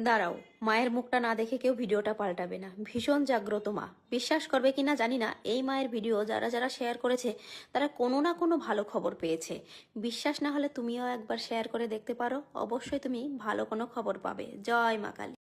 দাঁড়াও, মায়ের মুখটা না দেখে কেউ ভিডিওটা পাল্টাবে না। ভীষণ জাগ্রত মা, বিশ্বাস করবে কিনা জানি না, এই মায়ের ভিডিও যারা যারা শেয়ার করেছে তারা কোনো না কোনো ভালো খবর পেয়েছে। বিশ্বাস না হলে তুমিও একবার শেয়ার করে দেখতে পারো, অবশ্যই তুমি ভালো কোনো খবর পাবে। জয় মা কালী।